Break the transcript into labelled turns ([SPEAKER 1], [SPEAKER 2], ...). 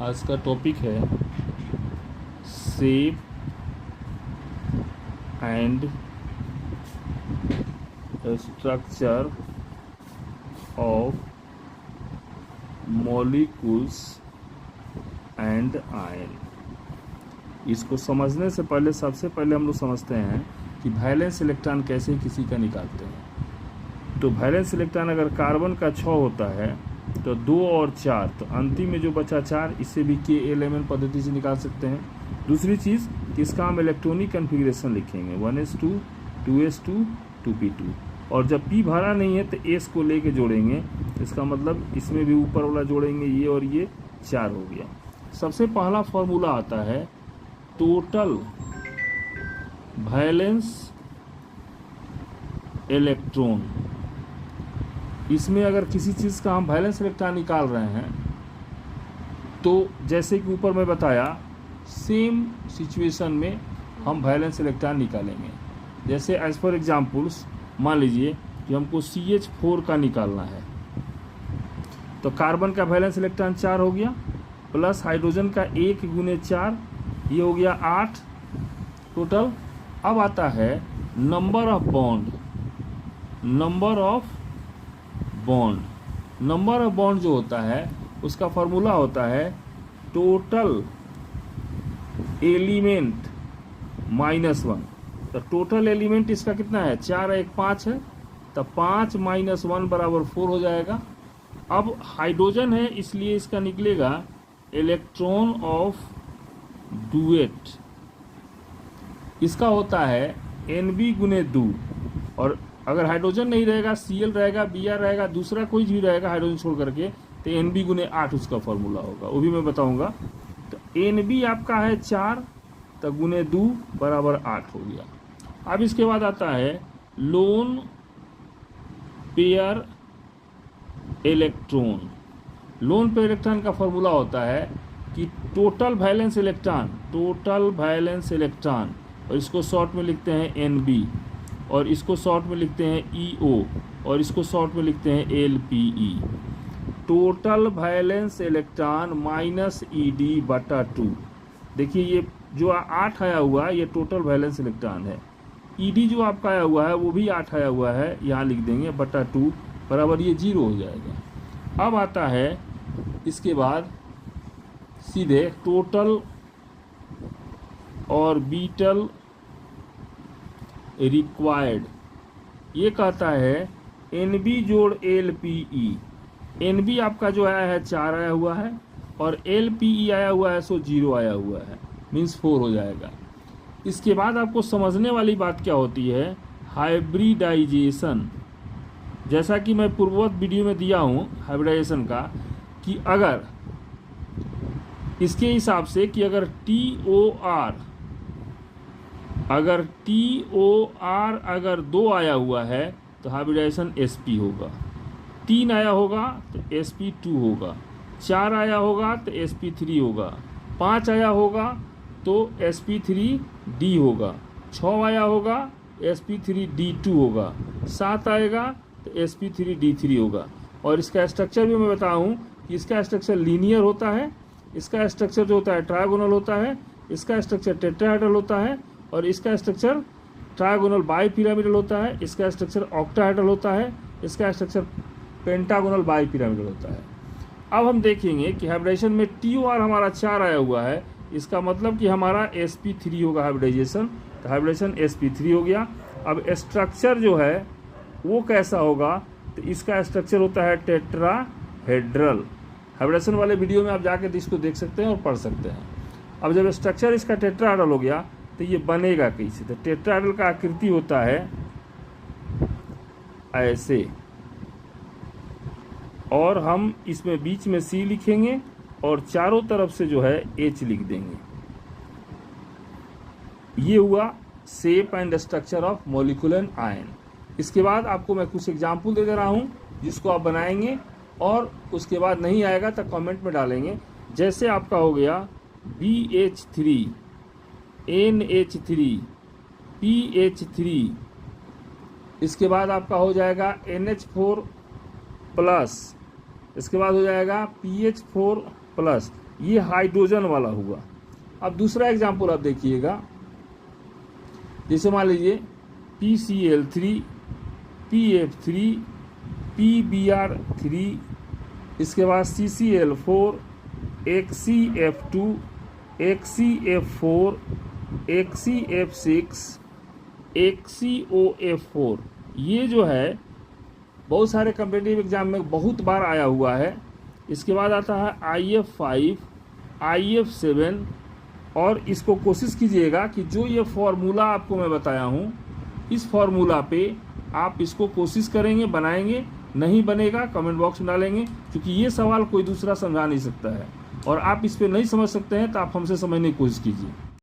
[SPEAKER 1] आज का टॉपिक है shape and structure of molecules and ion. इसको समझने से पहले सबसे पहले हम लोग समझते हैं कि वैलेंस इलेक्ट्रॉन कैसे किसी का निकालते हैं। तो वैलेंस इलेक्ट्रॉन अगर कार्बन का 6 होता है तो 2 और 4, तो अंतिम में जो बचा 4, इससे भी KLMN पद्धति से निकाल सकते हैं। दूसरी चीज़ कि इसका हम इलेक्ट्रॉनिक कन्फिग्रेशन लिखेंगे 1s2 2s2 2p2, और जब P भरा नहीं है तो S को लेके जोड़ेंगे। इसका मतलब इसमें भी ऊपर वाला जोड़ेंगे, ये और ये 4 हो गया। सबसे पहला फॉर्मूला आता है टोटल वैलेंस इलेक्ट्रॉन। इसमें अगर किसी चीज़ का हम वैलेंस इलेक्ट्रॉन निकाल रहे हैं तो जैसे कि ऊपर मैं बताया, सेम सिचुएशन में हम वैलेंस इलेक्ट्रॉन निकालेंगे। जैसे एज फॉर एग्जांपल्स मान लीजिए कि हमको CH4 का निकालना है, तो कार्बन का वैलेंस इलेक्ट्रॉन 4 हो गया, प्लस हाइड्रोजन का 1 गुने 4, ये हो गया 8 टोटल। अब आता है number of bond. Number of bond जो होता है उसका फॉर्मूला होता है टोटल एलिमेंट -1। तो टोटल एलिमेंट इसका कितना है, 4 1 5 है, तो 5 - 1 बराबर 4 हो जाएगा। अब हाइड्रोजन है इसलिए इसका निकलेगा इलेक्ट्रॉन ऑफ डुएट। इसका होता है Nb गुने 2, और अगर हाइड्रोजन नहीं रहेगा, Cl रहेगा, Br रहेगा, दूसरा कोई भी रहेगा हाइड्रोजन छोड़ करके, तो Nb गुने 8 उसका फॉर्मूला होगा, वो भी मैं बताऊंगा। तो Nb आपका है 4, तो गुने 2 बराबर 8 हो गया। अब इसके बाद आता है lone pair electron. Lone pair electron का फॉर्मूला होता है कि टोटल वैलेंस इलेक्ट्रॉन, और इसको शॉर्ट में लिखते हैं Nb, और इसको शॉर्ट में लिखते हैं EO, और इसको शॉर्ट में लिखते हैं LPE। Total valence electron minus ED/2। देखिए ये जो 8 आया हुआ है ये टोटल वैलेंस इलेक्ट्रॉन है। ED जो आपका आया हुआ है वो भी 8 आया हुआ है, यहाँ लिख देंगे /2 बराबर ये 0 हो जाएगा। अब आता है इसके बाद सीधे टोटल ऑर्बिटल रिक्वायर्ड। ये कहता है Nb जोड़ LPE। Nb आपका जो आया है 4 आया हुआ है, और LPE आया हुआ है सो 0 आया हुआ है, मीन्स 4 हो जाएगा। इसके बाद आपको समझने वाली बात क्या होती है, हाइब्रिडाइजेशन। जैसा कि मैं पूर्ववत वीडियो में दिया हूँ हाइब्रिडाइजेशन का, कि अगर इसके हिसाब से कि अगर TOR अगर 2 आया हुआ है तो हाइब्रिडाइजेशन sp होगा, 3 आया होगा तो sp2 होगा, 4 आया होगा तो sp3 होगा, 5 आया होगा तो sp3d होगा, 6 आया होगा sp3d2 होगा, 7 आएगा तो sp3d3 होगा। और इसका स्ट्रक्चर भी मैं बताऊं कि इसका स्ट्रक्चर लीनियर होता है, इसका स्ट्रक्चर जो होता है ट्रायगोनल होता है, इसका स्ट्रक्चर टेट्राहेड्रल होता है, और इसका स्ट्रक्चर ट्रायगोनल बाईपिरामिडल होता है, इसका स्ट्रक्चर ऑक्टाहेड्रल होता है, इसका स्ट्रक्चर पेंटागोनल बाईपिरामिडल होता है। अब हम देखेंगे कि हाइब्रिडाइजेशन में TOR हमारा 4 आया हुआ है, इसका मतलब कि हमारा sp3 होगा हाइब्रिडाइजेशन, तो हाइब्रिडाइजेशन sp3 हो गया। अब स्ट्रक्चर जो है वो कैसा होगा, तो इसका स्ट्रक्चर होता है टेट्राहेड्रल। हाइब्रिडाइजेशन वाले वीडियो में आप जाकर इसको देख सकते हैं और पढ़ सकते हैं। अब जब स्ट्रक्चर इसका टेट्राहेड्रल हो गया तो ये बनेगा कैसे, तो टेट्राहेड्रल का आकृति होता है ऐसे, और हम इसमें बीच में C लिखेंगे और चारों तरफ से जो है H लिख देंगे। ये हुआ shape and structure of molecule and ion. इसके बाद आपको मैं कुछ एग्जाम्पल दे रहा हूँ जिसको आप बनाएंगे, और उसके बाद नहीं आएगा तो कमेंट में डालेंगे। जैसे आपका हो गया BH3 NH3 PH3, इसके बाद आपका हो जाएगा NH4+, इसके बाद हो जाएगा PH4+, ये हाइड्रोजन वाला हुआ। अब दूसरा एग्जाम्पल आप देखिएगा, जैसे मान लीजिए PCl3, PF3, PBr3, इसके बाद CCl4, HCF2, HCF4, HCF6, HCOF4। ये जो है बहुत सारे कम्पिटिटिव एग्जाम में बहुत बार आया हुआ है। इसके बाद आता है IF5, IF7, और इसको कोशिश कीजिएगा कि जो ये फॉर्मूला आपको मैं बताया हूँ, इस फॉर्मूला पे आप इसको कोशिश करेंगे, बनाएंगे। नहीं बनेगा कमेंट बॉक्स में डालेंगे, क्योंकि ये सवाल कोई दूसरा समझा नहीं सकता है, और आप इस पे नहीं समझ सकते हैं तो आप हमसे समझने की कोशिश कीजिए।